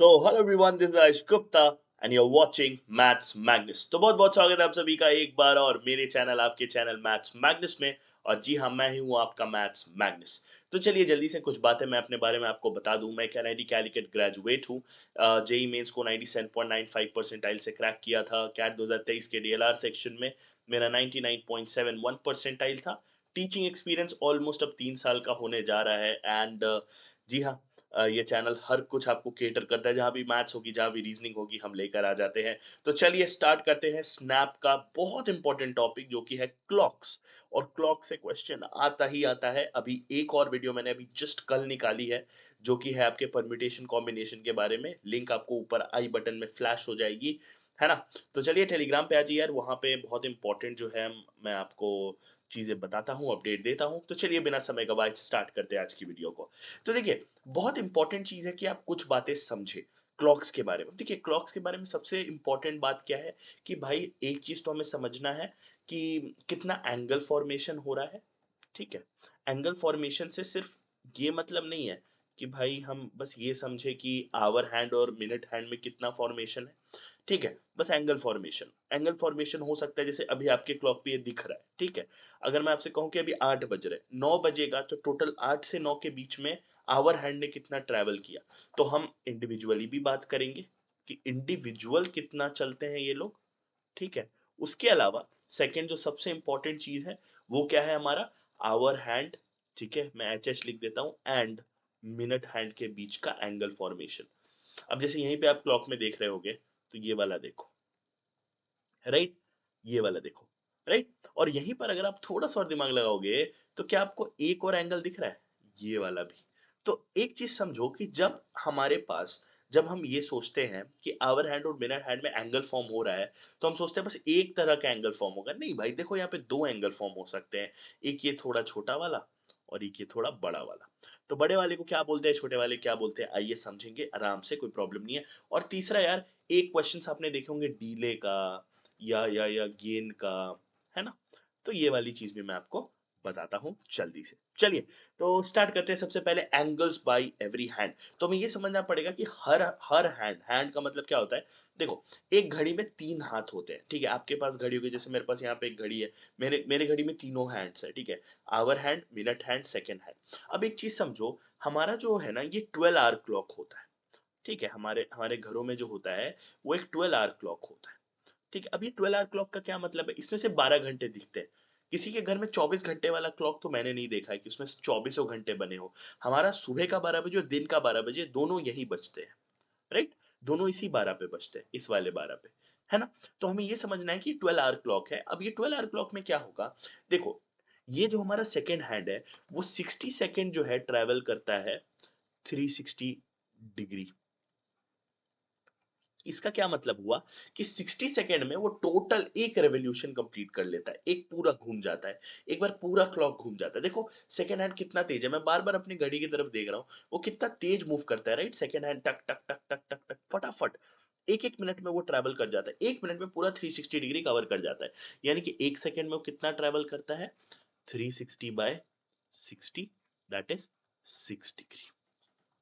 Hello everyone, this is Aish Gupta and you're watching Maths Magnus। तो बहुत बहुत स्वागत है आप सभी का एक बार और मेरे चैनल आपके चैनल मैथ्स मैग्नस में। और जी हाँ, मैं ही हूँ आपका मैथ्स मैग्नस। तो चलिए जल्दी से कुछ बातें मैं अपने बारे में आपको बता दूं। मैं कैनेडी कैलिकट ग्रेजुएट हूँ। जेई मेंस को 97.95 परसेंटाइल से क्रैक किया था। कैट 2023 के डीएलआर सेक्शन में मेरा 99.71 परसेंटाइल था। टीचिंग एक्सपीरियंस ऑलमोस्ट अब 3 साल का होने जा रहा है। एंड जी हाँ, ये चैनल हर कुछ आपको केटर करता है। जहाँ भी मैथ्स होगी, जहाँ भी रीजनिंग होगी, हम लेकर आ जाते हैं। तो चलिए स्टार्ट करते हैं स्नैप का बहुत इंपॉर्टेंट टॉपिक जो कि है क्लॉक्स। और क्लॉक से क्वेश्चन आता ही आता है। अभी एक और वीडियो मैंने अभी जस्ट कल निकाली है जो कि है आपके परम्यूटेशन कॉम्बिनेशन के बारे में। लिंक आपको ऊपर आई बटन में फ्लैश हो जाएगी, है ना। तो चलिए टेलीग्राम पे आ जाइए यार, वहाँ पे बहुत इंपॉर्टेंट जो है मैं आपको चीज़ें बताता हूँ, अपडेट देता हूँ। तो चलिए बिना समय गवाए स्टार्ट करते हैं आज की वीडियो को। तो देखिए, बहुत इंपॉर्टेंट चीज़ है कि आप कुछ बातें समझें क्लॉक्स के बारे में। देखिए, क्लॉक्स के बारे में सबसे इंपॉर्टेंट बात क्या है कि भाई एक चीज़ तो हमें समझना है कि कितना एंगल फॉर्मेशन हो रहा है। ठीक है, एंगल फॉर्मेशन से सिर्फ ये मतलब नहीं है कि भाई हम बस ये समझे कि आवर हैंड और मिनट हैंड में कितना फॉर्मेशन है। ठीक है, बस एंगल फॉर्मेशन हो सकता है। जैसे अभी आपके क्लॉक पे ये दिख रहा है, ठीक है। अगर मैं आपसे कहूं कि अभी 8 बज रहे, 9 बजेगा, तो टोटल 8 से 9 के बीच में आवर हैंड ने कितना ट्रैवल किया। तो हम इंडिविजुअली भी बात करेंगे कि इंडिविजुअल कितना चलते हैं ये लोग। ठीक है, उसके अलावा सेकंड जो सबसे इंपॉर्टेंट चीज है वो क्या है हमारा, आवर हैंड। ठीक है, मैं एच एच लिख देता हूं, एंड मिनट हैंड के बीच का एंगल फॉर्मेशन। अब जैसे यहीं पे आप क्लॉक में देख रहे होगे, तो ये वाला देखो, राइट, ये वाला देखो, राइट। और यहीं पर अगर आप थोड़ा सा और दिमाग लगाओगे तो क्या आपको एक और एंगल दिख रहा है, ये वाला भी। तो एक चीज समझो कि जब हम ये सोचते हैं कि आवर हैंड और मिनट हैंड में एंगल फॉर्म हो रहा है, तो हम सोचते हैं बस एक तरह का एंगल फॉर्म होगा। नहीं भाई, देखो यहाँ पे दो एंगल फॉर्म हो सकते हैं। एक ये थोड़ा छोटा वाला और एक ये थोड़ा बड़ा वाला। तो बड़े वाले को क्या बोलते हैं, छोटे वाले क्या बोलते हैं, आइए समझेंगे आराम से, कोई प्रॉब्लम नहीं है। और तीसरा यार, एक क्वेश्चन आपने देखे होंगे डीले का या गेन का, है ना। तो ये वाली चीज भी मैं आपको बताता हूँ जल्दी से। चलिए, तो स्टार्ट करते हैं। सबसे पहले एंगल्स बाय एवरी हैंड। तो हमें ये समझना पड़ेगा कि हर हर हैंड, हैंड का मतलब क्या होता है। देखो, एक घड़ी में 3 हाथ होते हैं, ठीक है। आपके पास घड़ी होगी, जैसे मेरे पास यहाँ पे एक घड़ी है। मेरे मेरे घड़ी में तीनों हैंड्स है, ठीक है। Hour hand, minute hand, second hand. अब एक चीज समझो, हमारा जो है ना, ये 12 आवर क्लॉक होता है। ठीक है, हमारे हमारे घरों में जो होता है वो एक 12 आवर क्लॉक होता है। ठीक है, अब ये 12 आवर क्लॉक का क्या मतलब है, इसमें से 12 घंटे दिखते हैं। किसी के घर में 24 घंटे वाला क्लॉक तो मैंने नहीं देखा है कि उसमें 24 घंटे बने हो। हमारा सुबह का 12 बजे और दिन का 12 बजे दोनों यही बजते हैं, राइट। दोनों इसी 12 पे बजते हैं, इस वाले 12 पे, है ना। तो हमें ये समझना है कि 12 आवर क्लॉक है। अब ये 12 आवर क्लॉक में क्या होगा, देखो, ये जो हमारा सेकेंड हैंड है वो 60 सेकेंड जो है ट्रेवल करता है 360 डिग्री। इसका क्या मतलब हुआ कि 60 सेकेंड में वो टोटल एक रेवोल्यूशन कंप्लीट कर लेता है, एक पूरा घूम जाता है। एक बार पूरा क्लॉक घूम जाता है। देखो सेकेंड हैंड कितना तेज है, मैं बार बार अपनी घड़ी की तरफ देख रहा हूँ, वो कितना तेज मूव करता है, राइट। सेकेंड हैंड टक टक टक टक टक टक फटाफट एक एक मिनट में वो ट्रैवल कर जाता है। 1 मिनट में पूरा 360 डिग्री कवर कर जाता है। यानी कि 1 सेकेंड में वो कितना ट्रैवल करता है, 360/60, दैट इज 6 डिग्री।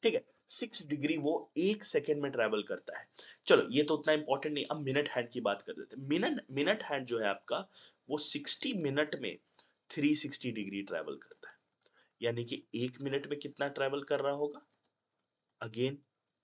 ठीक है, 6 डिग्री वो 1 सेकेंड में ट्रैवल करता है। चलो ये तो उतना इंपॉर्टेंट नहीं, अब मिनट हैंड की बात कर देते हैं। मिनट मिनट हैंड जो है आपका, वो 60 मिनट में 360 डिग्री ट्रैवल करता है। यानी कि 1 मिनट में कितना ट्रैवल कर रहा होगा, अगेन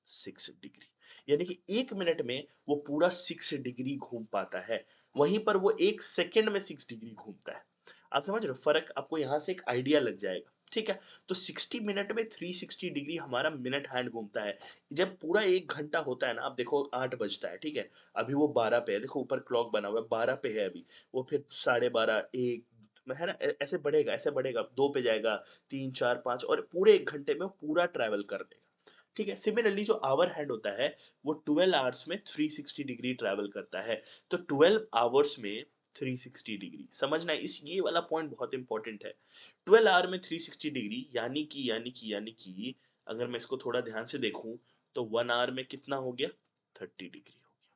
6 डिग्री। यानी कि 1 मिनट में वो पूरा 6 डिग्री घूम पाता है। वहीं पर वो 1 सेकेंड में 6 डिग्री घूमता है। आप समझ रहे हो फर्क, आपको यहां से एक आइडिया लग जाएगा। ठीक है, तो 60 मिनट में 360 डिग्री हमारा मिनट हैंड घूमता है। जब पूरा 1 घंटा होता है ना, आप देखो 8 बजता है, ठीक है। अभी वो 12 पे है, देखो ऊपर क्लॉक बना हुआ है, 12 पे है अभी। वो फिर 12:30, 1, है ना, ऐसे बढ़ेगा, ऐसे बढ़ेगा, 2 पे जाएगा, 3, 4, 5, और पूरे 1 घंटे में वो पूरा ट्रैवल कर लेगा। ठीक है, सिमिलरली जो आवर हैंड होता है वो 12 आवर्स में 360 डिग्री ट्रैवल करता है। तो 12 आवर्स में 360 डिग्री, समझना है, इस ये वाला पॉइंट बहुत इंपॉर्टेंट है। 12 आवर में 360 डिग्री, यानी कि अगर मैं इसको थोड़ा ध्यान से देखूं, तो 1 आवर में कितना हो गया, 30 डिग्री हो गया।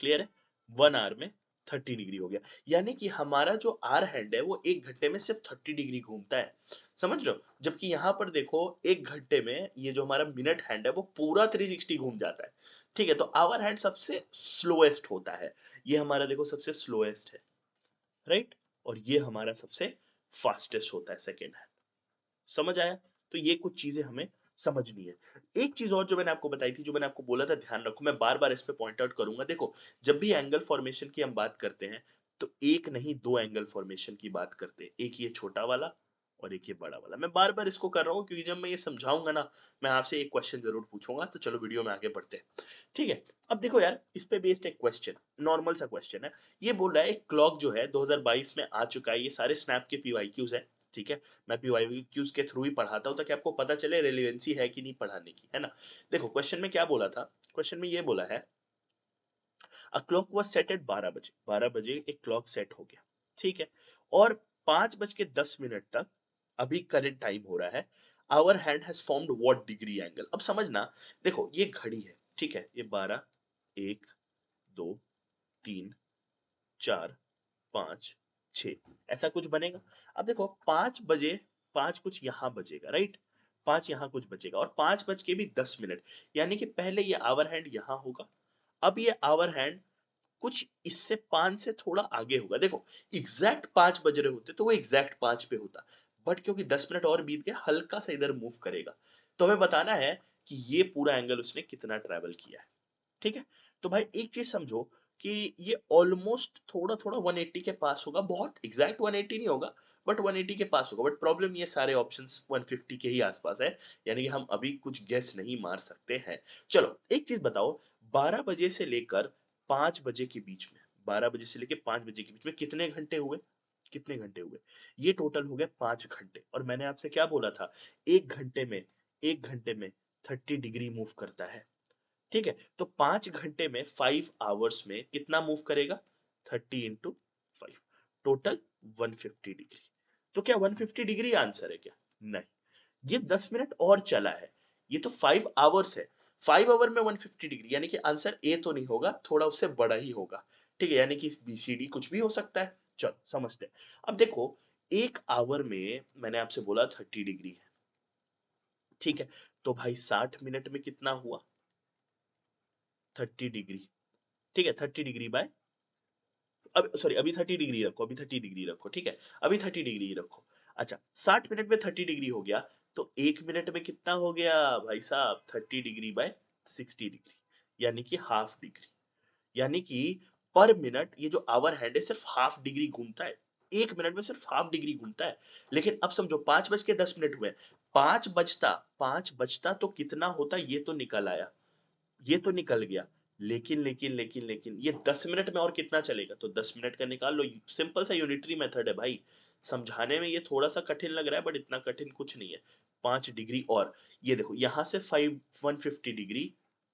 क्लियर है, 1 आवर में 30 डिग्री हो गया। यानी कि हमारा जो आर हैंड है वो 1 घंटे में सिर्फ 30 डिग्री घूमता है। समझ रहे हो? जबकि यहाँ पर देखो 1 घंटे में ये जो हमारा मिनट हैंड है वो पूरा 360 घूम जाता है। ठीक है? तो आवर हैंड सबसे स्लोएस्ट होता है। ये हमारा देखो सबसे स्लोएस्ट है, राइट? और ये हमारा सबसे फास्टेस्ट होता है सेकंड हैंड। समझ आया? तो ये कुछ चीज़ें हमें समझनी है। एक चीज़ और जो मैंने आपको बताई थी, जो मैंने आपको बोला था ध्यान रखो, मैं बार-बार इस पे पॉइंट आउट करूँगा। देखो, जब भी एंगल फॉर्मेशन की हम बात करते हैं, तो एक नहीं 2 एंगल फॉर्मेशन की बात करते हैं। एक ये छोटा वाला और एक ये बड़ा वाला। मैं बार-बार इसको कर रहा हूँ क्योंकि जब मैं ये समझाऊँगा ना, मैं आपसे एक क्वेश्चन ज़रूर पूछूँगा। तो चलो वीडियो में आगे बढ़ते हैं। ठीक है? अब देखो यार, इस पे बेस्ड एक क्वेश्चन, नॉर्मल सा क्वेश्चन है। ये बोल रहा है एक क्लॉक जो है 2022 में आ चुका है। ये सारे स्नैप के पीवाईक्यूज़ हैं। ठीक है? मैं पीवाईक्यूज के थ्रू ही पढ़ाता हूँ ताकि आपको पता चले रेलेवेंसी है कि नहीं पढ़ाने की, है ना? देखो क्वेश्चन में क्या बोला था? क्वेश्चन में ये बोला है, a clock was set at 12 बजे। 12 बजे एक क्लॉक सेट हो गया, ठीक है? और 5:10 तक अभी करंट टाइम हो रहा है। Hour hand has formed what degree angle? अब समझना, देखो ये घड़ी है, ठीक है? ये 12, 1, 2, 3, 4, 5, 6 ऐसा कुछ बनेगा। अब देखो 5 बजे 5 कुछ यहाँ बजेगा, राइट? 5 यहाँ कुछ बचेगा और 5 बज के भी 10 मिनट, यानी कि पहले ये आवर हैंड यहाँ होगा। अब ये आवर हैंड कुछ इससे 5 से थोड़ा आगे होगा। देखो एग्जैक्ट 5 बज रहे होते तो वो एग्जैक्ट 5 पे होता, बट क्योंकि 10 मिनट और बीत गए, हल्का सा इधर मूव करेगा। तो हमें बताना है कि ये पूरा एंगल उसने कितना ट्रेवल किया है। ठीक है? तो भाई एक चीज़ समझो कि ये ऑलमोस्ट थोड़ा-थोड़ा 180 के पास होगा, बहुत एग्ज़ैक्ट 180 नहीं होगा, बट 180 के पास होगा। बट प्रॉब्लम ये सारे ऑप्शंस 150 के ही आस-पास है, यानी कि हम अभी कुछ गेस नहीं मार सकते हैं। चलो, एक चीज़ बताओ, 12 बजे से लेकर 5 बजे के बीच में, 12 बजे से लेके 5 बजे के बीच में कितने घंटे हुए? कितने घंटे हुए? ये टोटल हो गए 5 घंटे और मैंने आपसे क्या बोला था? 1 घंटे में 1 घंटे में 30 डिग्री मूव करता है। ठीक है? तो 5 घंटे में 5 आवर्स में कितना मूव करेगा? 30 इंटू 5, टोटल 150 डिग्री। तो क्या 150 डिग्री आंसर है क्या? नहीं। ये 10 मिनट और चला है। ये तो 5 आवर्स है। 5 आवर में 150 डिग्री, यानी कि आंसर ए तो नहीं होगा, थोड़ा उससे बड़ा ही होगा। ठीक है? यानी कि बीसीडी कुछ भी हो सकता है। चलो समझते हैं। अब देखो 1 आवर में मैंने आपसे बोला 30 डिग्री है। ठीक है? तो भाई 60 मिनट में कितना हुआ? 30 डिग्री। ठीक है? 30 डिग्री बाय, अब सॉरी, अभी 30 डिग्री रखो, अभी 30 डिग्री रखो, ठीक है? अभी 30 डिग्री रखो। अच्छा, 60 मिनट में 30 डिग्री हो गया, तो 1 मिनट में कितना हो गया भाई साहब? 30 डिग्री बाय 60 डिग्री, यानी कि हाफ डिग्री। यानी कि पर मिनट ये जो आवर हैंड है सिर्फ हाफ डिग्री घूमता है। 1 मिनट में सिर्फ हाफ डिग्री घूमता है। लेकिन अब समझो 5 बज के 10 मिनट हुए। 5 बजता तो कितना होता ये तो निकल आया। ये तो निकल गया। लेकिन ये 10 मिनट में और कितना चलेगा? तो 10 मिनट का निकाल लो। सिंपल सा यूनिटरी मेथड है भाई। समझाने में ये थोड़ा सा कठिन लग रहा है, बट इतना कठिन कुछ नहीं है। 5 डिग्री और ये देखो यहाँ से 150 डिग्री,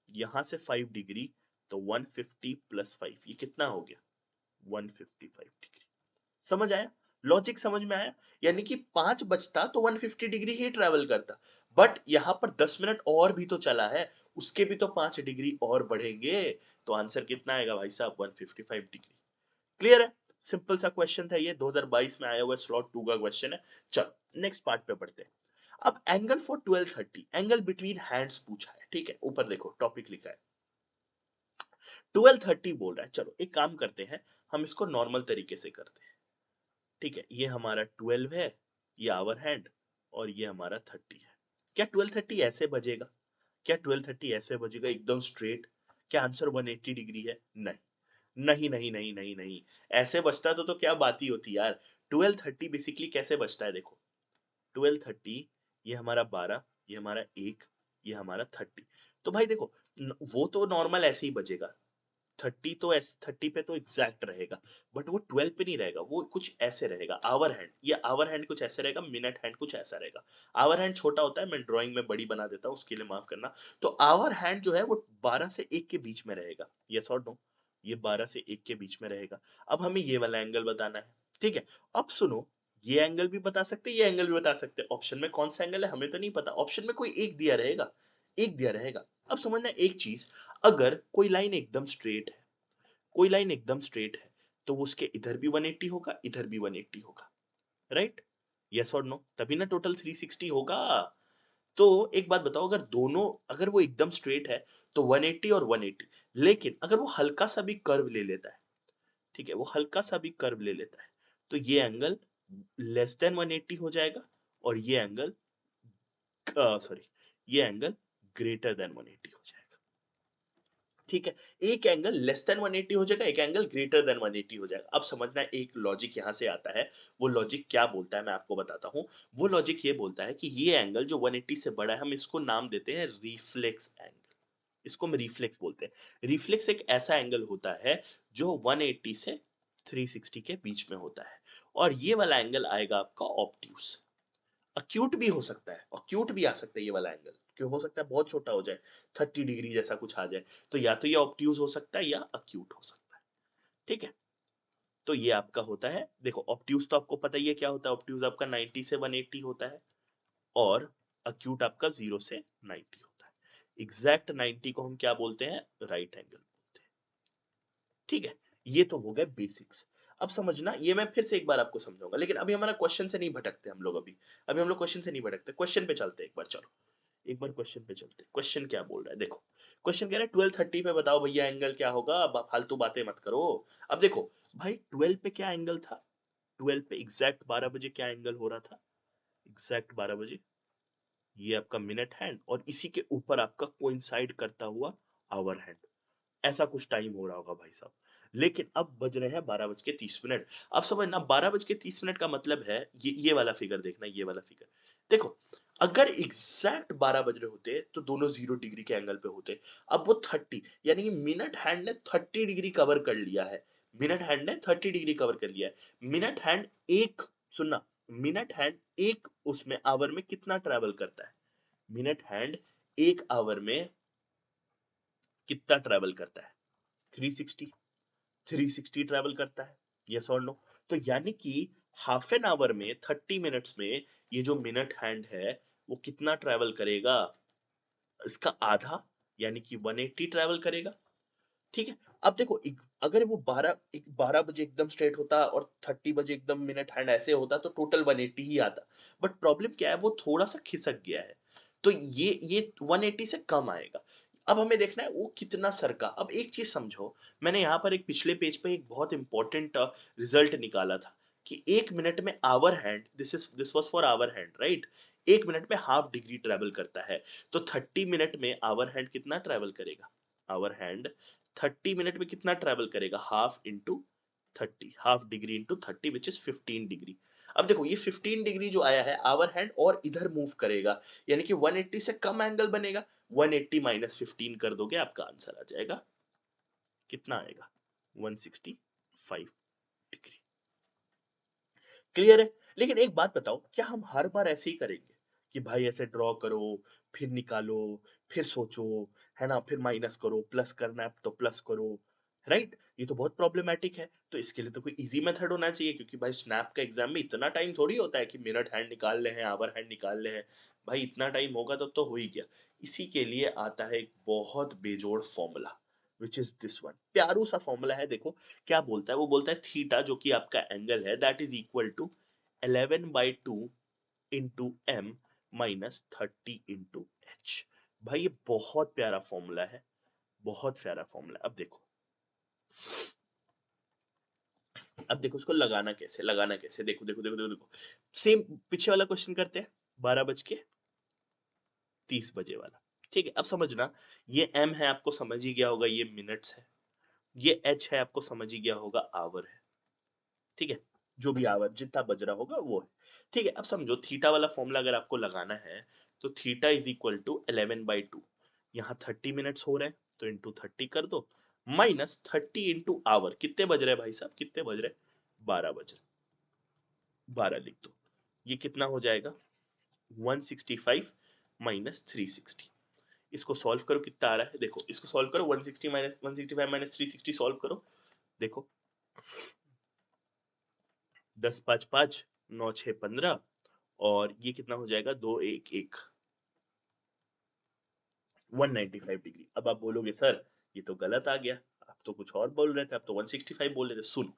यहाँ से 5 डिग्री, तो 150 प्लस 5 ये कितना हो गया? 155 डिग्री। समझ आया? लॉजिक समझ में आया? यानी कि 5 बजता तो 150 डिग्री ही ट्रेवल करता, बट यहां पर 10 मिनट और भी तो चला है, उसके भी तो 5 डिग्री और बढ़ेंगे। तो आंसर कितना आएगा भाई साहब? 155 डिग्री। क्लियर है? सिंपल सा क्वेश्चन था ये, 2022 में आया हुआ स्लॉट 2 का क्वेश्चन है। चलो नेक्स्ट पार्ट पे बढ़ते हैं। अब angle for 1230, angle between hands पूछा है। ठीक है? ऊपर देखो टॉपिक लिखा है 1230 बोल रहा है। चलो एक काम करते हैं, हम इसको नॉर्मल तरीके से करते हैं। ठीक है? ये हमारा 12 है, ये आवर हैंड, और ये हमारा 30 है। क्या 1230 ऐसे बजेगा? क्या 1230 ऐसे बजेगा एकदम स्ट्रेट? क्या आंसर 180 डिग्री है? नहीं। नहीं। ऐसे बजता तो क्या बात ही होती यार। 1230 बेसिकली कैसे बजता है देखो। 1230, ये हमारा 12, ये हमारा 1, ये हमारा 30। तो भाई देखो वो तो नॉर्मल ऐसे ही बजेगा। 30 पे तो एग्जैक्ट रहेगा, बट वो 12 पे नहीं रहेगा, वो कुछ ऐसे रहेगा। आवर हैंड, ये आवर हैंड कुछ ऐसे रहेगा, मिनट हैंड कुछ ऐसा रहेगा। आवर हैंड छोटा होता है, मैं ड्राइंग में बड़ी बना देता हूँ, उसके लिए माफ करना। तो आवर हैंड जो है वो 12 से 1 के बीच में रहेगा। यस और नो? ये 12 से 1 के बीच में रहेगा। अब हमें ये वाला एंगल बताना है। ठीक है? अब सुनो, ये एंगल भी बता सकते हैं, ये एंगल भी बता सकते हैं। ऑप्शन में कौन सा एंगल है हमें तो नहीं पता, ऑप्शन में कोई एक दिया रहेगा, एक दिया रहेगा। अब समझना एक चीज, अगर कोई लाइन एकदम स्ट्रेट है, कोई लाइन एकदम स्ट्रेट है, तो वो उसके इधर भी 180 होगा, इधर भी 180 होगा, राइट? यस और नो? तभी ना टोटल 360 होगा। तो एक बात बताओ, अगर दोनों, अगर वो एकदम स्ट्रेट है तो 180 और 180, लेकिन अगर वो हल्का सा भी कर्व ले लेता है, ठीक है, वो हल्का सा भी कर्व ले लेता है, तो ये एंगल लेस देन 180 हो जाएगा, और ये एंगल सॉरी, ये एंगल ग्रेटर देन 180 हो जाएगा। ठीक है, एक एंगल लेस देन 180 हो जाएगा, एक एंगल ग्रेटर देन 180 हो जाएगा। अब समझना, एक लॉजिक यहां से आता है। वो लॉजिक क्या बोलता है मैं आपको बताता हूं। वो लॉजिक ये बोलता है कि ये एंगल जो 180 से बड़ा है, हम इसको नाम देते हैं रिफ्लेक्स एंगल। इसको हम रिफ्लेक्स बोलते हैं। रिफ्लेक्स एक ऐसा एंगल होता है जो 180 से 360 के बीच में होता है, और ये वाला एंगल आएगा आपका ऑब्ट्यूस। अक्यूट भी हो सकता है, अक्यूट भी आ सकता है ये वाला एंगल, क्यों हो सकता है, बहुत छोटा हो जाए, 30 डिग्री जैसा कुछ आ जाए, तो या तो ये ऑब्ट्यूज हो सकता है या अक्यूट हो सकता है। ठीक है, तो ये आपका होता है, देखो ऑब्ट्यूज तो आपको पता ही है क्या होता है, ऑब्ट्यूज आपका 90 से 180 होता है, और अक्यूट आपका 0 से 90 होता है। एग्जैक्ट 90 को हम क्या बोलते हैं, राइट एंगल बोलते हैं। ठीक है, ये तो हो गए बेसिक्स। अब समझना, ये मैं फिर से एक बार आपको समझाऊंगा, लेकिन अभी हमारा क्वेश्चन से नहीं भटकते हम लोग, अभी अभी हम लोग क्वेश्चन से नहीं भटकते, क्वेश्चन पे चलते हैं एक बार, चलो एक बार क्वेश्चन पे चलते हैं। क्वेश्चन क्या बोल रहा है, देखो क्वेश्चन कह रहा है 12:30 पे बताओ भैया एंगल क्या होगा, अब फालतू बातें मत करो। अब देखो भाई, 12 पे क्या एंगल था, 12 पे एग्जैक्ट 12 बजे क्या एंगल हो रहा था, एग्जैक्ट 12 बजे ये आपका मिनट हैंड, और इसी के ऊपर आपका कोइंसाइड करता हुआ आवर हैंड, ऐसा कुछ टाइम हो रहा होगा भाई साहब। लेकिन अब बज रहे हैं 12:30। अब समझना, 12:30 का मतलब है, ये वाला फिगर देखना, ये वाला फिगर देखो, अगर एग्जैक्ट 12 बज रहे होते तो दोनों 0 डिग्री के एंगल पे होते। अब वो 30, यानी कि मिनट हैंड ने 30 डिग्री कवर कर लिया है, मिनट हैंड ने 30 डिग्री कवर कर लिया है। मिनट हैंड एक, सुनना, मिनट हैंड एक उसमें आवर में कितना ट्रेवल करता है, मिनट हैंड एक आवर में कितना ट्रेवल करता है, 360, 360 ट्रेवल करता है, यस और नो? तो यानी कि हाफ एन आवर में, 30 मिनट्स में, ये जो मिनट हैंड है वो कितना ट्रेवल करेगा, इसका आधा, यानी कि 180 ट्रेवल करेगा। ठीक है, अब देखो अगर वो 12 बजे एकदम स्ट्रेट होता और 30 बजे एकदम मिनट हैंड ऐसे होता, तो टोटल 180 ही आता। बट प्रॉब्लम क्या है, वो थोड़ा सा खिसक गया है, तो ये 180 से कम आएगा। अब हमें देखना है वो कितना सरका। अब एक चीज समझो, मैंने यहाँ पर एक पिछले पेज पे एक बहुत इंपॉर्टेंट रिजल्ट निकाला था कि 1 मिनट में hour hand, this was for hour hand, right? 1 minute में हाफ डिग्री ट्रेवल करता है, तो 30 मिनट में आवर हैंड कितना ट्रेवल करेगा, आवर हैंड 30 मिनट में कितना ट्रेवल करेगा, half into 30, half degree into 30 which is 15 degree. अब देखो ये 15 डिग्री जो आया है, आवर हैंड और इधर मूव करेगा, यानी कि 180 से कम एंगल बनेगा। 180 माइनस 15 कर दोगे, आपका आंसर आ जाएगा, कितना आएगा, 165 डिग्री। क्लियर है? लेकिन एक बात बताओ, क्या हम हर बार ऐसे ही करेंगे कि भाई ऐसे ड्रॉ करो, फिर निकालो, फिर सोचो, है ना, फिर माइनस करो, प्लस करना है तो प्लस करो, राइट? ये तो बहुत प्रॉब्लमेटिक है। तो इसके लिए तो कोई इजी मेथड होना चाहिए, क्योंकि भाई स्नैप का एग्जाम में इतना टाइम थोड़ी होता है कि मिनट हैंड निकाल ले हैं, आवर हैंड निकाल ले हैं। भाई इतना टाइम होगा तब तो हो ही गया। इसी के लिए आता है एक बहुत बेजोड़ formula, which is this one, Pyaru सा फॉर्मूला है। देखो क्या बोलता है, वो बोलता है थीटा, जो कि आपका एंगल है, that is equal to 11/2 into M minus 30 into H. भाई ये बहुत प्यारा फॉर्मूला है, बहुत प्यारा फॉर्मूला है। अब देखो इसको लगाना कैसे, लगाना कैसे, देखो देखो देखो देखो देखो, सेम पीछे वाला क्वेश्चन करते हैं, 12:30 वाला। ठीक है, अब समझना, ये एम है, आपको समझ ही गया होगा, ये मिनट्स है, ये एच है, आपको समझ ही गया होगा, आवर है। ठीक है, जो भी आवर जितना बज रहा होगा वो है। ठीक है, अब समझो थीटा वाला फॉर्मूला अगर आपको लगाना है, तो थीटा इज इक्वल टू 11/2, यहाँ 30 मिनट्स हो रहे हैं तो इंटू 30 कर दो, माइनस 30 इंटू आवर, कितने बज रहे हैं भाई साहब, कितने बज रहे हैं, 12 बज रहे, 12 लिख दो। ये कितना हो जाएगा, 165 माइनस 360। इसको सॉल्व करो, कितना आ रहा है, देखो इसको सॉल्व करो, 160 माइनस 165 माइनस 360 सॉल्व करो, देखो 10 5 5, 9 6 15, और ये कितना हो जाएगा, 2 1 1, 195 डिग्री। अब आप बोलोगे सर ये तो गलत आ गया, आप तो कुछ और बोल रहे थे, आप तो 165 बोल रहे थे। सुनो,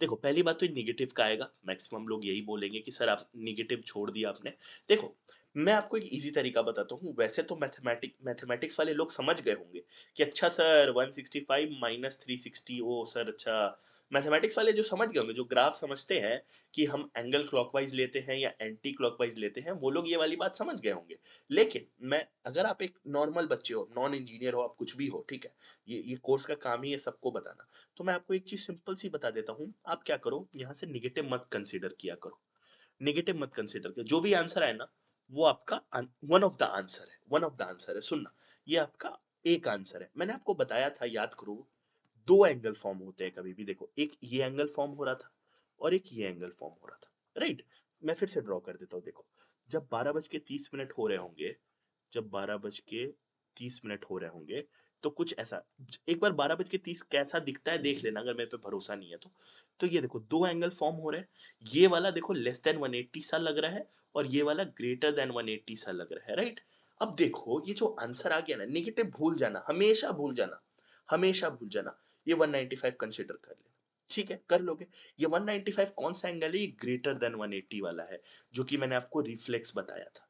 देखो पहली बात तो निगेटिव का आएगा, मैक्सिमम लोग यही बोलेंगे कि सर आप निगेटिव छोड़ दिया आपने। देखो मैं आपको एक इजी तरीका बताता हूँ, वैसे तो मैथमेटिक्स वाले लोग समझ गए होंगे कि अच्छा सर 165 माइनस 360, ओ सर अच्छा। मैथमेटिक्स वाले जो समझ गए होंगे, जो ग्राफ समझते हैं कि हम एंगल क्लॉकवाइज लेते हैं या एंटी क्लॉकवाइज लेते हैं, वो लोग ये वाली बात समझ गए होंगे। लेकिन मैं, अगर आप एक नॉर्मल बच्चे हो, नॉन इंजीनियर हो, आप कुछ भी हो, ठीक है, ये कोर्स का काम ही है सबको बताना। तो मैं आपको एक चीज सिंपल सी बता देता हूँ, आप क्या करो, यहाँ से निगेटिव मत कंसीडर किया करो। निगेटिव मत कंसीडर करो, जो भी आंसर आए ना वो आपका वन ऑफ द आंसर है, वन ऑफ द आंसर है। सुनना, ये आपका एक आंसर है। मैंने आपको बताया था, याद करो, दो एंगल फॉर्म होते हैं कभी भी। देखो एक ये एंगल फॉर्म हो रहा था और एक ये एंगल फॉर्म हो रहा था, राइट। मैं फिर से ड्रॉ कर देता हूँ। देखो जब 12:30 हो रहे होंगे, जब 12:30 हो रहे होंगे, तो कुछ ऐसा, एक बार 12:30 कैसा दिखता है देख लेना, अगर मेरे पे भरोसा नहीं है तो ये देखो दो एंगल फॉर्म हो रहे हैं। ये वाला देखो लेस देन 180 सा लग रहा है और ये वाला ग्रेटर देन 180 सा लग रहा है, राइट। अब देखो ये जो आंसर आ गया ना, नेगेटिव भूल जाना, हमेशा भूल जाना, हमेशा भूल जाना। ये 195 कंसिडर कर लेना, ठीक है, कर लोगे। ये 195 कौन सा एंगल है? ये ग्रेटर देन 180 वाला है, जो कि मैंने आपको रिफ्लेक्स बताया था,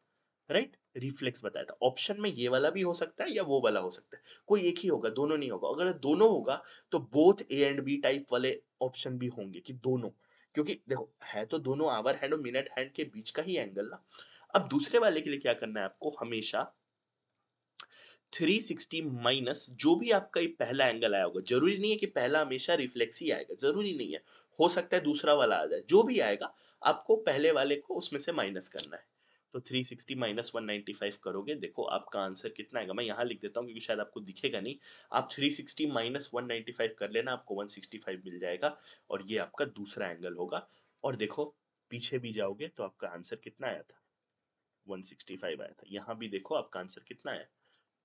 राइट। रिफ्लेक्स बताया था। ऑप्शन में ये वाला भी हो सकता है या वो वाला हो सकता है, कोई एक ही होगा, दोनों नहीं होगा। अगर दोनों होगा तो both A and B type वाले ऑप्शन भी होंगे कि दोनों, क्योंकि देखो है तो दोनों आवर हैंड और मिनट हैंड के बीच का ही एंगल ना। अब दूसरे वाले के लिए क्या करना है आपको, हमेशा 360 माइनस जो भी आपका ये पहला एंगल आया होगा, जरूरी नहीं है कि पहला हमेशा रिफ्लेक्स ही आएगा, जरूरी नहीं है, हो सकता है दूसरा वाला आ जाए, जो भी आएगा आपको पहले वाले को उसमें से माइनस करना है। तो 360 माइनस 195 करोगे, देखो आपका आंसर कितना आएगा। मैं यहाँ लिख देता हूँ क्योंकि शायद आपको दिखेगा नहीं। आप 360 माइनस 195 कर लेना, आपको 165 मिल जाएगा और ये आपका दूसरा एंगल होगा। और देखो पीछे भी जाओगे तो आपका आंसर कितना आया था, 165 आया था। यहाँ भी देखो आपका आंसर कितना आया,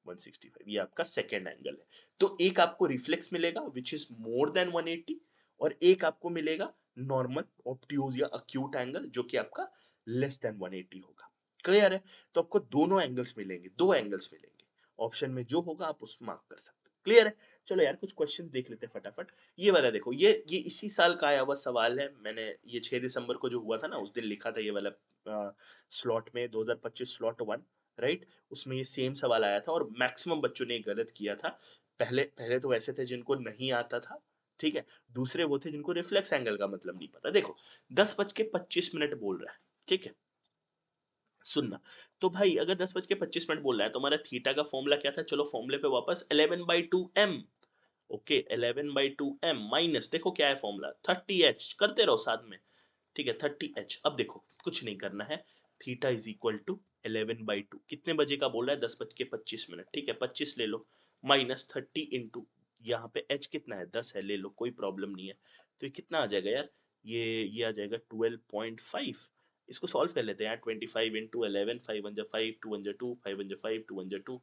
165। ये आपका सेकेंड एंगल है। तो एक आपको रिफ्लेक्स मिलेगा विच इज मोर देन 180 और एक आपको मिलेगा नॉर्मल ऑब्ट्यूज या अक्यूट एंगल जो कि आपका लेस देन 180 होगा। क्लियर है? तो आपको दोनों एंगल्स मिलेंगे, दो एंगल्स मिलेंगे। ऑप्शन में जो होगा आप उसको मार्क कर सकते हो। क्लियर है? चलो यार कुछ क्वेश्चन देख लेते हैं फटाफट। ये वाला देखो, ये इसी साल का आया हुआ सवाल है। मैंने ये 6 दिसंबर को जो हुआ था ना उस दिन लिखा था ये वाला स्लॉट में, 2025 स्लॉट 1, राइट। उसमें ये सेम सवाल आया था और मैक्सिमम बच्चों ने गलत किया था। पहले पहले तो वैसे थे जिनको नहीं आता था, ठीक है। दूसरे वो थे जिनको रिफ्लेक्स एंगल का मतलब नहीं पता। देखो 10:25 बोल रहा है, ठीक है, सुनना। तो भाई अगर 10:25 बोल रहा है तो हमारा थीटा का फॉर्मूला क्या था? चलो फॉर्मूले पे वापस, 11/2m। ओके 11/2m माइनस, देखो क्या है फॉर्मूला, 30h, करते रहो साथ में, ठीक है, 30h। अब देखो कुछ नहीं करना है, थीटा इज इक्वल टू 11/2, कितने बजे का बोल रहा है, 10:25, ठीक है, 25 ले लो, माइनस 30 इंटू, यहाँ पे h कितना है, 10 है, ले लो, कोई प्रॉब्लम नहीं है। तो ये कितना आ जाएगा यार, ये आ जाएगा 12.5। इसको सॉल्व कर लेते हैं यार, 25 इंटू 11, 5 1 5, 2 1 2, 5 1 5, 2 1 2,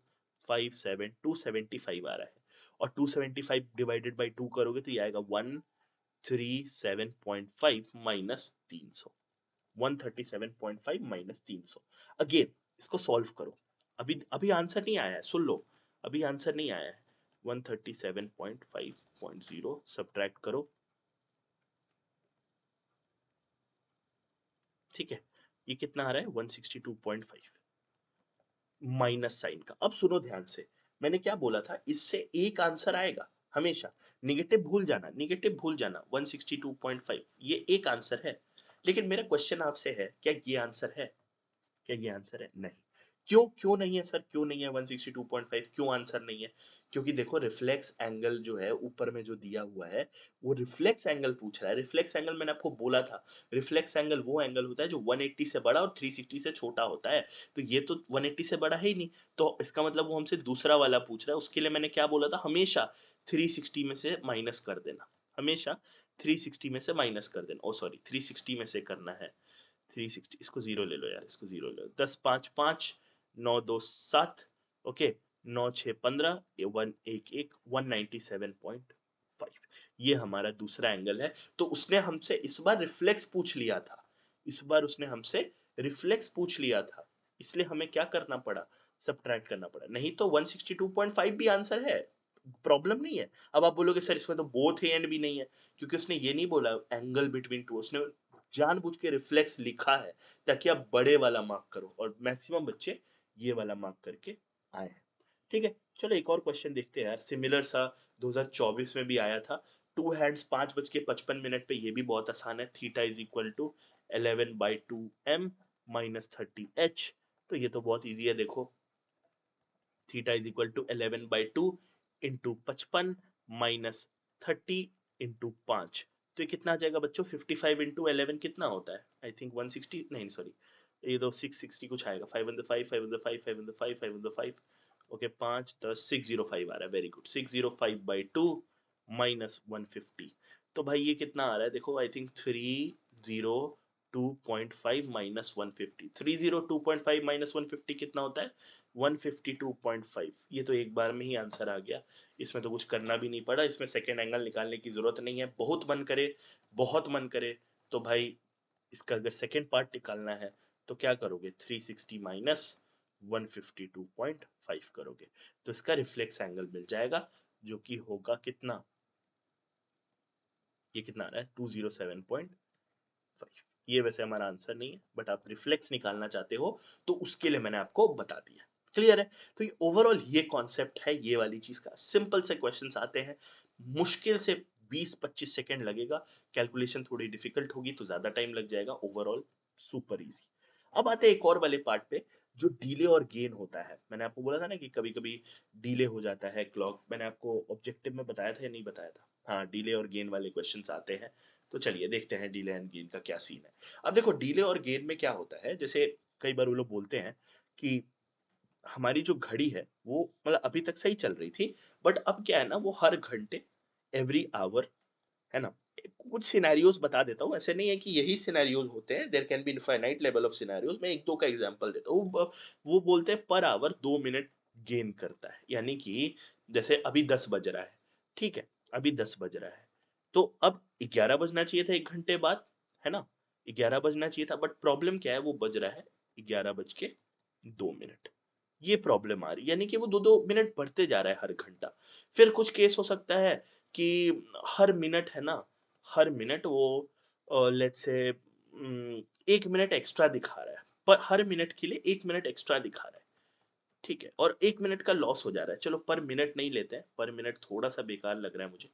5 7, 275 आ रहा है। और 275 डिवाइडेड बाई 2 करोगे तो ये आएगा 137.5 माइनस 300, 137.5 माइनस 300। अगेन इसको सॉल्व करो, अभी अभी आंसर नहीं आया है, सुन लो, अभी आंसर नहीं आया है। 137.5.0 सब्ट्रैक्ट करो, ठीक है, ये कितना आ रहा है, 162.5 माइनस साइन का। अब सुनो ध्यान से, मैंने क्या बोला था, इससे एक आंसर आएगा हमेशा। निगेटिव भूल जाना, निगेटिव भूल जाना, 162.5 ये एक आंसर है। लेकिन मेरा क्वेश्चन आपसे है, क्या ये आंसर है? क्या ये आंसर है? नहीं। क्यों क्यों नहीं है सर, क्यों नहीं है 162.5, क्यों आंसर नहीं है? क्योंकि देखो रिफ्लेक्स एंगल जो है ऊपर में जो दिया हुआ है वो रिफ्लेक्स एंगल पूछ रहा है। रिफ्लेक्स एंगल मैंने आपको बोला था, रिफ्लेक्स एंगल वो एंगल होता है जो 180 से बड़ा और 360 से छोटा होता है। तो ये तो 180 से बड़ा है ही नहीं, तो इसका मतलब वो हमसे दूसरा वाला पूछ रहा है। उसके लिए मैंने क्या बोला था, हमेशा 360 में से माइनस कर देना, हमेशा 360 में से माइनस कर देना, ओ सॉरी 360 में से करना है, 360, इसको जीरो ले लो यार, इसको जीरो ले लो, 10 5 5, 9 2 7, ओके, 9 6 15, 1 1 1, 197.5, ये हमारा दूसरा एंगल है। तो उसने हमसे इस बार रिफ्लेक्स पूछ लिया था, इस बार उसने हमसे रिफ्लेक्स पूछ लिया था, इसलिए हमें क्या करना पड़ा, सब्ट्रैक्ट करना पड़ा। नहीं तो 162.5 भी आंसर है, प्रॉब्लम नहीं है। अब आप बोलोगे सर इसमें तो बोथ ए एंड बी नहीं है, क्योंकि उसने ये नहीं बोला एंगल बिटवीन टू, उसने जानबूझ के रिफ्लेक्स लिखा है ताकि आप बड़े वाला मार्क करो, और मैक्सिमम बच्चे ये वाला मार्क करके आए हैं। ठीक है, चलो एक और क्वेश्चन देखते हैं यार, सिमिलर सा 2024 में भी आया था। टू हैंड्स 5:55 पे, ये भी बहुत आसान है। Theta is equal to 11/2m minus 30h। तो ये तो बहुत इजी है, देखो theta is equal to 11/2 into 55 minus 30 into 5। तो ये कितना आ जाएगा बच्चों? 55 इंटू 11 कितना होता है? आई थिंक 160, नहीं सॉरी, ये तो 660 कुछ आएगा। 5 on the 5, 5 on the 5, 5 on the 5, 5 on the 5, okay 5 10 605 आ रहा है, वेरी गुड। 605/2 माइनस 150। तो भाई ये कितना आ रहा है देखो, आई थिंक 302.5 माइनस 150। 302.5 माइनस 150 कितना होता है? 152.5। ये तो एक बार में ही आंसर आ गया, इसमें तो कुछ करना भी नहीं पड़ा, इसमें सेकेंड एंगल निकालने की जरूरत नहीं है। बहुत मन करे, बहुत मन करे तो भाई इसका अगर सेकेंड पार्ट निकालना है तो क्या करोगे? 360 माइनस 152.5 करोगे तो इसका रिफ्लेक्स एंगल मिल जाएगा, जो कि होगा कितना? ये कितना आ रहा है? 207.5। ये वैसे हमारा आंसर नहीं है, बट आप रिफ्लेक्स निकालना चाहते हो तो उसके लिए मैंने आपको बता दिया। क्लियर है? तो ये ओवरऑल ये कॉन्सेप्ट है ये वाली चीज का। सिंपल से क्वेश्चंस आते हैं, मुश्किल से 20-25 सेकंड लगेगा, कैलकुलेशन थोड़ी डिफिकल्ट होगी तो ज्यादा टाइम लग जाएगा। Overall super easy. अब आते हैं एक और वाले पार्ट पे, जो डिले और गेन होता है। मैंने आपको बोला था ना कि कभी कभी डिले हो जाता है क्लॉक, मैंने आपको ऑब्जेक्टिव में बताया था या नहीं बताया था? हाँ, डिले और गेन वाले क्वेश्चंस आते हैं। तो चलिए देखते हैं डीले एंड गेन का क्या सीन है। अब देखो डीले और गेन में क्या होता है, जैसे कई बार वो लोग बोलते हैं कि हमारी जो घड़ी है वो मतलब अभी तक सही चल रही थी, बट अब क्या है ना, वो हर घंटे, एवरी आवर, है ना, कुछ सिनेरियोज बता देता हूँ। ऐसे नहीं है कि यही सिनेरियोज होते हैं, there can be infinite level of scenarios. मैं एक दो का एग्जांपल देता हूँ। वो बोलते हैं पर आवर 2 मिनट गेन करता है, यानी कि जैसे अभी 10 बज रहा है, ठीक है, अभी 10 बज रहा है, तो अब 11 बजना चाहिए था एक घंटे बाद, है ना, 11 बजना चाहिए था, बट प्रॉब्लम क्या है, वो बज रहा है 11:02। ये प्रॉब्लम आ रही है, यानी कि वो 2-2 मिनट बढ़ते जा रहा है हर घंटा। फिर कुछ केस हो सकता है कि हर मिनट है ना, हर मिनट वो लेट्स से 1 मिनट एक्स्ट्रा दिखा रहा है, पर हर मिनट के लिए 1 मिनट एक्स्ट्रा दिखा रहा है, ठीक है, और 1 मिनट का लॉस हो जा रहा है। चलो पर मिनट नहीं लेते हैं, पर मिनट थोड़ा सा बेकार लग रहा है मुझे।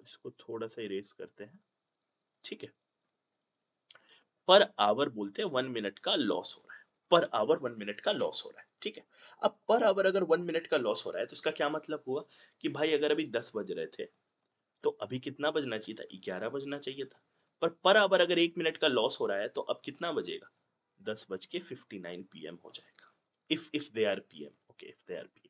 इसको थोड़ा सा इरेज करते हैं, ठीक है। पर आवर बोलते हैं 1 मिनट का लॉस हो रहा है, पर आवर 1 मिनट का लॉस हो रहा है, ठीक है। अब पर आवर अगर 1 मिनट का लॉस हो रहा है तो इसका क्या मतलब हुआ कि भाई अगर अभी 10 बज रहे थे तो अभी कितना बजना चाहिए था? 11 बजना चाहिए था। पर आवर अगर 1 मिनट का लॉस हो रहा है तो अब कितना बजेगा? 10:59 PM हो जाएगा। If they are PM, okay, if they are PM,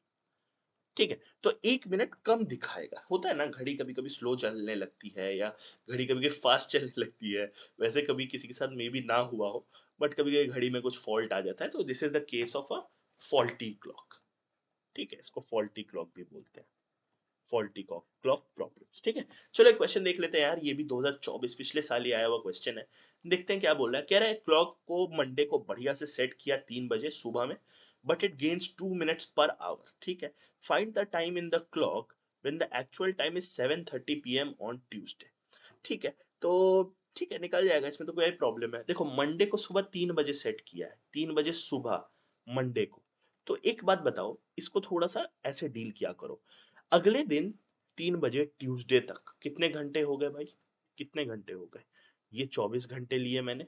ठीक है। तो 1 मिनट कम दिखाएगा, होता है ना, घड़ी कभी कभी स्लो चलने लगती है या घड़ी कभी कभी फास्ट चलने लगती है। वैसे कभी किसी के साथ मे बी ना हुआ हो, बट कभी कभी घड़ी में कुछ फॉल्ट आ जाता है, तो this is the case of a faulty clock, ठीक है। इसको फॉल्टी क्लॉक भी बोलते हैं, फॉल्टी क्लॉक क्लॉक प्रॉब्लम्स, ठीक है। चलो एक क्वेश्चन देख लेते हैं यार, ये भी 2024 पिछले साल ही आया हुआ क्वेश्चन है। देखते हैं क्या बोल रहा है। कह रहा है क्लॉक को मंडे को बढ़िया से सेट किया 3 बजे सुबह में, but it gains 2 minutes per hour, ठीक है। Find the time in the clock when the actual time is 7:30 PM on Tuesday, ठीक है। तो ठीक है, निकल जाएगा, इसमें तो कोई प्रॉब्लम है। देखो मंडे को सुबह 3 बजे सेट किया है, 3 बजे सुबह मंडे को। तो एक बात बताओ, इसको थोड़ा सा ऐसे डील किया करो। अगले दिन 3 बजे ट्यूसडे तक कितने घंटे हो गए भाई? कितने घंटे हो गए? ये 24 घंटे लिए मैंने,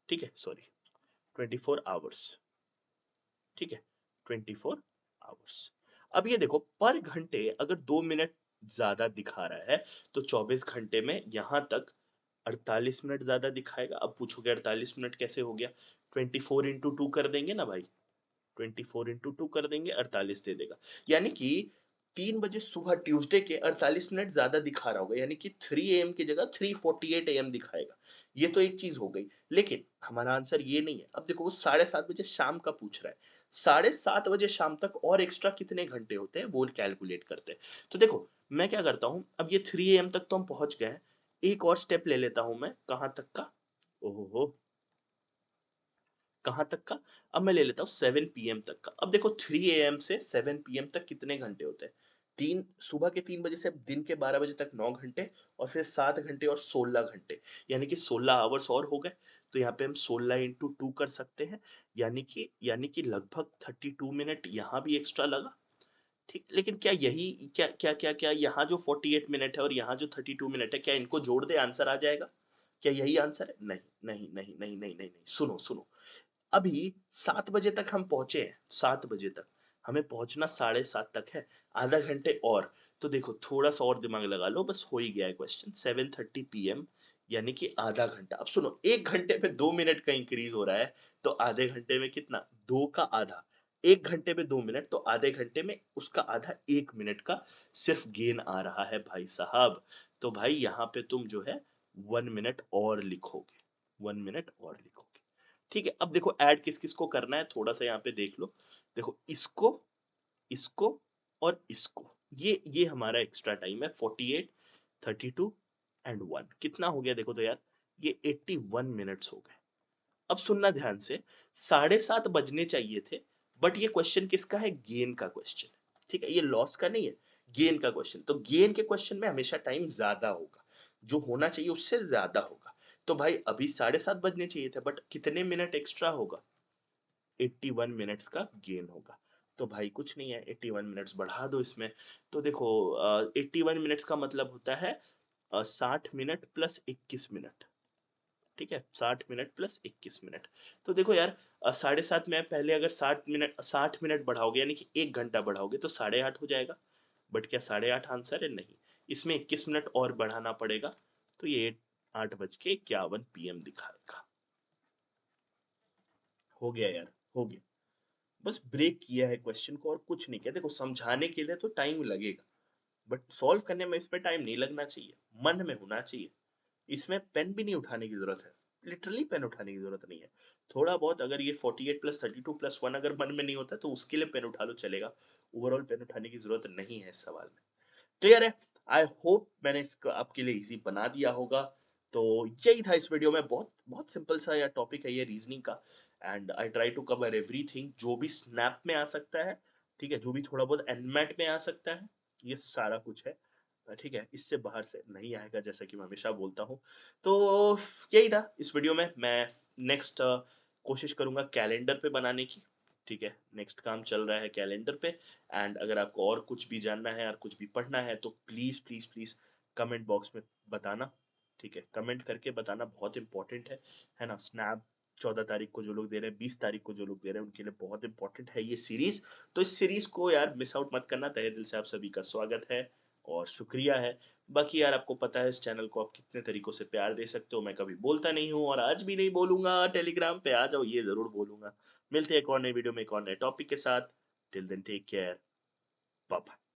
ठीक है, सॉरी 24 आवर्स, ठीक है, 24 आवर्स। अब ये देखो पर घंटे अगर 2 मिनट ज्यादा दिखा रहा है तो 24 घंटे में यहां तक 48 मिनट ज्यादा दिखाएगा। अब पूछोगे 48 मिनट कैसे हो गया? 24 into 2 कर देंगे ना भाई, 24 into 2 कर देंगे, 48 दे देगा। यानी कि 3 बजे सुबह ट्यूसडे के 48 मिनट ज्यादा दिखा रहा होगा, यानी कि 3 AM की जगह 3:48 AM दिखाएगा। ये तो एक चीज हो गई, लेकिन हमारा आंसर ये नहीं है। अब देखो वो 7:30 बजे शाम का पूछ रहा है, 7:30 बजे शाम तक और एक्स्ट्रा कितने घंटे होते हैं वो कैलकुलेट करते हैं। तो देखो मैं क्या करता हूँ, अब ये 3 AM तक तो हम पहुंच गए हैं, एक और स्टेप ले लेता हूं मैं, कहां तक का? ओहो, कहाँ तक का? अब मैं ले लेता हूँ 7 पीएम तक का। अब देखो 3 एएम से 7 पीएम तक कितने घंटे होते हैं? 3 सुबह के 3 बजे से दिन के 12 बजे तक 9 घंटे और फिर 7 घंटे और 16 घंटे, यानी कि 16 आवर्स और हो गए। तो यहाँ पे हम 16 इंटू 2 कर सकते हैं, यानी कि लगभग 32 मिनट यहाँ भी एक्स्ट्रा लगा। ठीक, लेकिन क्या यही क्या यहाँ जो 48 मिनट है और यहाँ जो 32 मिनट है, क्या इनको जोड़ दे आंसर आ जाएगा? क्या यही आंसर है? नहीं, नहीं, नहीं, नहीं, नहीं, नहीं, नहीं। सुनो, सुनो। अभी 7 बजे तक हम पहुंचे हैं, 7 बजे तक। हमें पहुंचना 7:30 तक है, आधा घंटे और। तो देखो थोड़ा सा और दिमाग लगा लो, बस हो ही गया है क्वेश्चन। 7:30 पीएम यानी कि आधा घंटा। अब सुनो, 1 घंटे पे 2 मिनट का इंक्रीज हो रहा है, तो आधे घंटे में कितना? 2 का आधा। 1 घंटे में 2 मिनट, तो आधे घंटे में उसका आधा 1 मिनट का सिर्फ गेन आ रहा है भाई साहब। तो भाई यहाँ पे तुम जो है 1 मिनट और लिखोगे, 1 मिनट और लिखोगे। ठीक है, अब देखो ऐड किस किस को करना है, थोड़ा सा यहाँ पे देख लो। देखो इसको, इसको और इसको, ये हमारा एक्स्ट्रा टाइम है। 48, 32 एंड 1 कितना हो गया देखो तो यार, ये 81 मिनट्स हो गए। अब सुनना ध्यान से, 7:30 बजने चाहिए थे, बट ये क्वेश्चन किसका है? गेन का क्वेश्चन है। ठीक है, ये लॉस का नहीं है, गेन का क्वेश्चन। तो गेन के क्वेश्चन में हमेशा टाइम ज्यादा होगा, जो होना चाहिए उससे ज्यादा होगा। तो भाई अभी 7:30 बजने चाहिए थे, बट कितने मिनट एक्स्ट्रा होगा? 81 मिनट्स का गेन होगा। तो भाई कुछ नहीं है, 81 मिनट्स बढ़ा दो इसमें। तो देखो 81 मिनट्स का मतलब होता है 60 मिनट प्लस 21 मिनट। ठीक है, 60 मिनट प्लस 21 मिनट। तो देखो यार 7:30 में पहले अगर 60 मिनट बढ़ाओगे, यानी कि 1 घंटा बढ़ाओगे, तो 8:30 हो जाएगा। बट क्या 8:30 आंसर है? नहीं, इसमें 21 मिनट और बढ़ाना पड़ेगा। तो ये 8:51 पीएम दिखाएगा। हो गया यार, हो गया। बस ब्रेक किया है क्वेश्चन को और कुछ नहीं किया। देखो समझाने के लिए तो टाइम लगेगा, बट सॉल्व करने में इसमें टाइम नहीं लगना चाहिए, मन में होना चाहिए। इसमें पेन भी नहीं उठाने की जरूरत है, लिटरली पेन उठाने की जरूरत नहीं है। थोड़ा बहुत अगर ये 48 प्लस 32 प्लस 1 अगर मन में नहीं होता तो उसके लिए पेन उठा लो, चलेगा। ओवरऑल पेन उठाने की जरूरत नहीं है इस सवाल में। क्लियर है? आई होप मैंने इसको आपके लिए इजी बना दिया होगा। तो यही था इस वीडियो में, बहुत बहुत सिंपल सा यार टॉपिक है ये रीजनिंग का। And I try to cover everything जो भी स्नैप में आ सकता है। ठीक है, जो भी थोड़ा बहुत एनमेट में आ सकता है, ये सारा कुछ है। ठीक है, इससे बाहर से नहीं आएगा, जैसा कि मैं हमेशा बोलता हूँ। तो यही था इस वीडियो में। मैं नेक्स्ट कोशिश करूंगा कैलेंडर पे बनाने की। ठीक है, नेक्स्ट काम चल रहा है कैलेंडर पे। एंड अगर आपको और कुछ भी जानना है और कुछ भी पढ़ना है तो please please please comment box में बताना। ठीक है, कमेंट करके बताना बहुत इंपॉर्टेंट है ना। स्नैप 14 तारीख को जो लोग दे रहे हैं, 20 तारीख को जो लोग दे रहे हैं, उनके लिए बहुत इंपॉर्टेंट है ये सीरीज। तो इस सीरीज को यार मिस आउट मत करना। तहे दिल से आप सभी का स्वागत है और शुक्रिया है। बाकी यार आपको पता है इस चैनल को आप कितने तरीकों से प्यार दे सकते हो, मैं कभी बोलता नहीं हूँ और आज भी नहीं बोलूंगा। टेलीग्राम पे आ जाओ, ये जरूर बोलूंगा। मिलते हैं एक और नई वीडियो में एक और नए टॉपिक के साथ। Till then take care, bye bye.